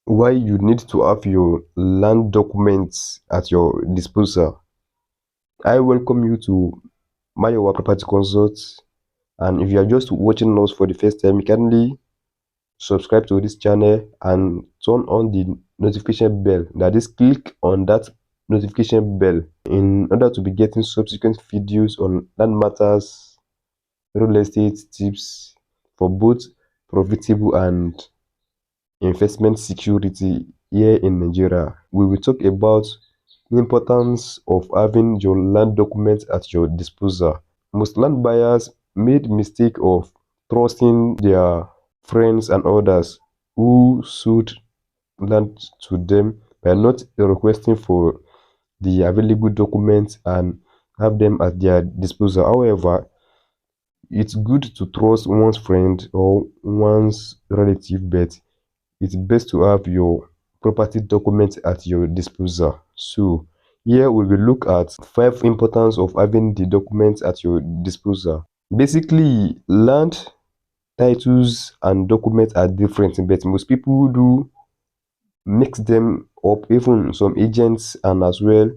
Why you need to have your land documents at your disposal. I welcome you to Mayowa Property Consult, and if you are just watching us for the first time, kindly subscribe to this channel and turn on the notification bell. That is, click on that notification bell in order to be getting subsequent videos on land matters, real estate tips for both profitable and investment security here in Nigeria. We will talk about the importance of having your land documents at your disposal. Most land buyers made mistake of trusting their friends and others who sold land to them by not requesting for the available documents and have them at their disposal. However, it's good to trust one's friend or one's relative, but it's best to have your property documents at your disposal. So here we will look at 5 importance of having the documents at your disposal. Basically, land titles and documents are different, but most people do mix them up. Even some agents and as well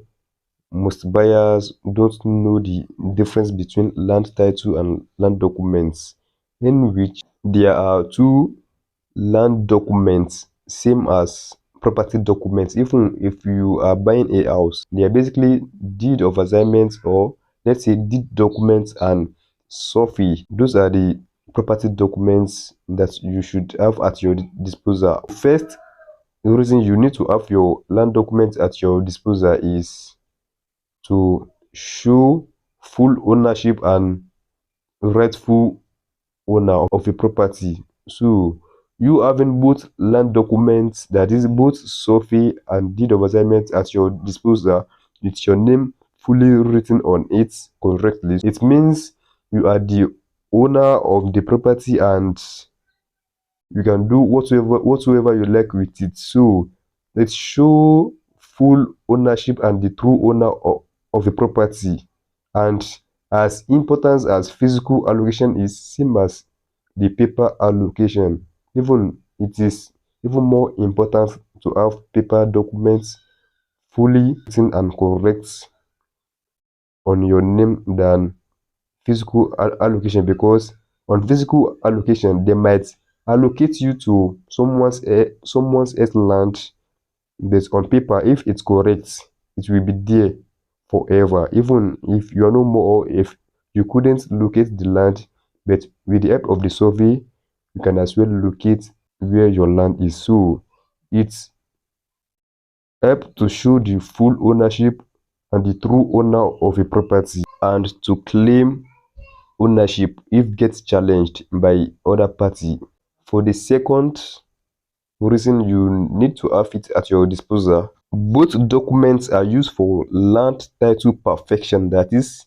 most buyers don't know the difference between land title and land documents, in which there are two land documents same as property documents. Even if you are buying a house, they are basically deed of assignment, or let's say deed documents and survey. Those are the property documents that you should have at your disposal. First reason you need to have your land documents at your disposal is to show full ownership and rightful owner of a property. So you having both land documents, that is both survey and deed of assignment at your disposal with your name fully written on it correctly, it means you are the owner of the property and you can do whatsoever you like with it. So let's show full ownership and the true owner of the property. And as important as physical allocation is same as the paper allocation, even it is even more important to have paper documents fully written and correct on your name than physical allocation, because on physical allocation they might allocate you to someone's else land, but on paper if it's correct it will be there forever. Even if you are no more, or if you couldn't locate the land, but with the help of the survey you can as well locate where your land is. So it's help to show the full ownership and the true owner of a property, and to claim ownership if gets challenged by other party. For the second reason you need to have it at your disposal, both documents are used for land title perfection, that is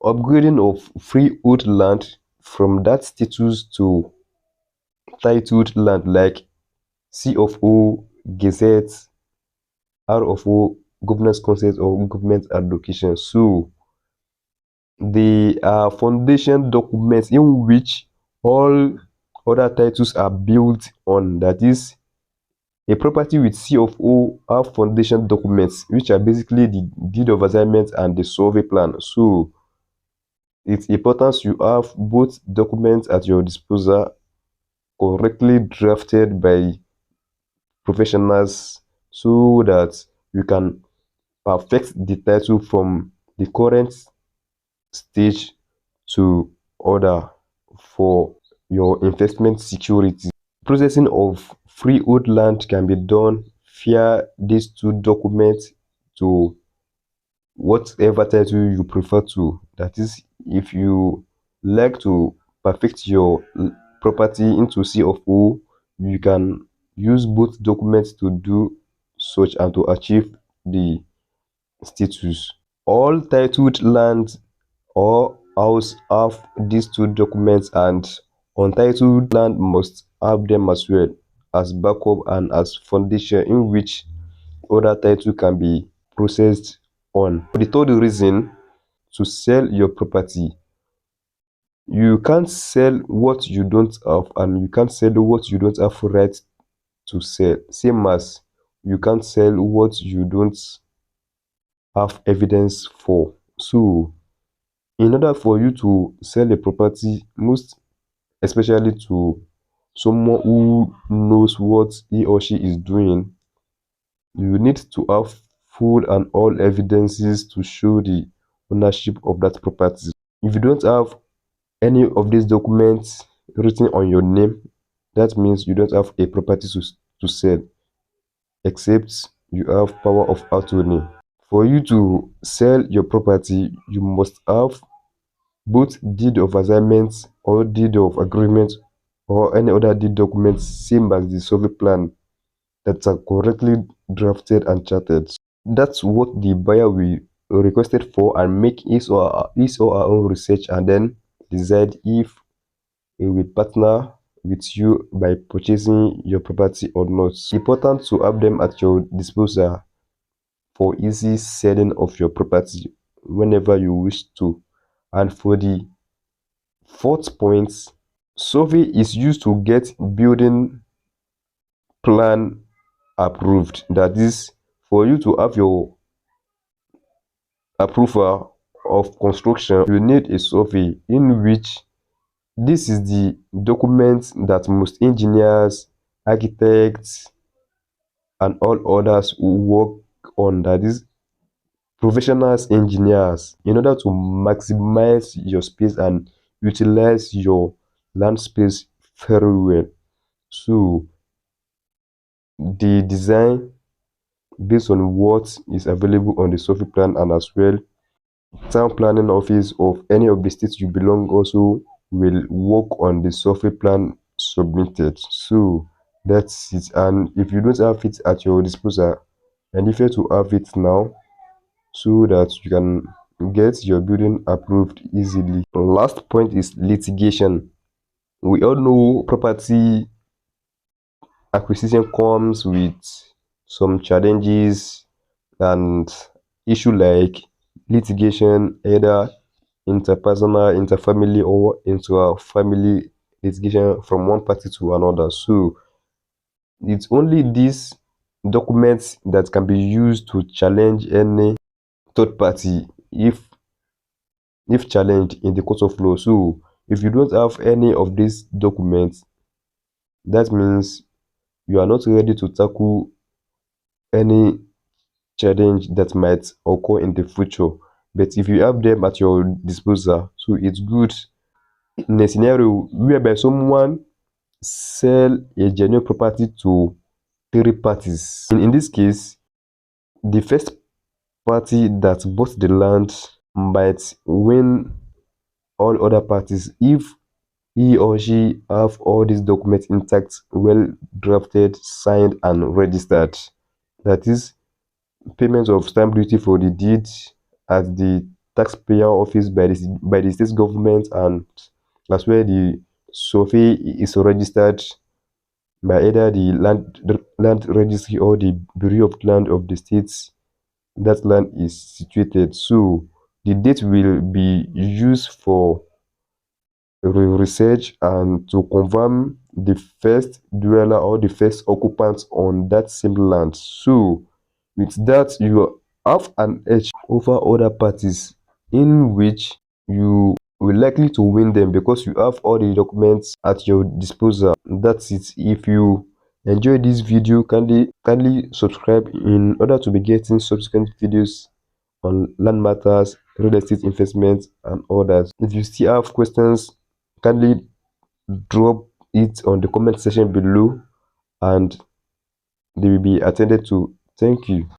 upgrading of freehold land from that status to titled land, like C of O, Gazette, R of O, governance consent or government allocation. So they are foundation documents in which all other titles are built on. That is, a property with C of O have foundation documents, which are basically the deed of assignment and the survey plan. So it's important you have both documents at your disposal, correctly drafted by professionals, so that you can perfect the title from the current stage to order for your investment security. Processing of freehold land can be done via these two documents to whatever title you prefer to. That is, if you like to perfect your property into C of O, you can use both documents to do such and to achieve the status. All titled land or house have these two documents, and untitled land must have them as well, as backup and as foundation in which other title can be processed on. The third reason, to sell your property. You can't sell what you don't have, and you can't sell what you don't have right to sell. Same as you can't sell what you don't have evidence for. So, in order for you to sell a property, most especially to someone who knows what he or she is doing, you need to have full and all evidences to show the ownership of that property. If you don't have any of these documents written on your name, that means you don't have a property to sell, except you have power of attorney. For you to sell your property, you must have both deed of assignment or deed of agreement or any other deed documents same as the survey plan that are correctly drafted and charted. That's what the buyer will requested for, and make his or her own research and then decide if he will partner with you by purchasing your property or not. It's important to have them at your disposal for easy selling of your property whenever you wish to. And for the fourth point, survey is used to get building plan approved. That is, for you to have your approval of construction, you need a survey, in which this is the document that most engineers, architects, and all others who work on, that is professionals engineers, in order to maximize your space and utilize your land space very well. So the design based on what is available on the survey plan, and as well town planning office of any of the states you belong also will work on the survey plan submitted. So that's it. And if you don't have it at your disposal, and if you to have it now, so that you can get your building approved easily. Last point is litigation. We all know property acquisition comes with some challenges and issue like litigation, either interpersonal, interfamily, or intra-family litigation from one party to another. So it's only these documents that can be used to challenge any third party if challenged in the court of law. So if you don't have any of these documents, that means you are not ready to tackle any challenge that might occur in the future. But if you have them at your disposal, so it's good in a scenario whereby someone sell a genuine property to three parties. In this case, the first party that bought the land might win all other parties if he or she have all these documents intact, well drafted, signed, and registered. That is, payment of stamp duty for the deed at the taxpayer office by the state government, and as well the survey is registered by either the land registry or the bureau of land of the states that land is situated. So the date will be used for research and to confirm the first dweller or the first occupant on that same land. So with that, you have an edge over other parties, in which you will likely to win them because you have all the documents at your disposal. That's it. If you enjoyed this video, kindly subscribe in order to be getting subsequent videos on land matters, real estate investments, and others. If you still have questions, kindly drop it on the comment section below, and they will be attended to. Thank you.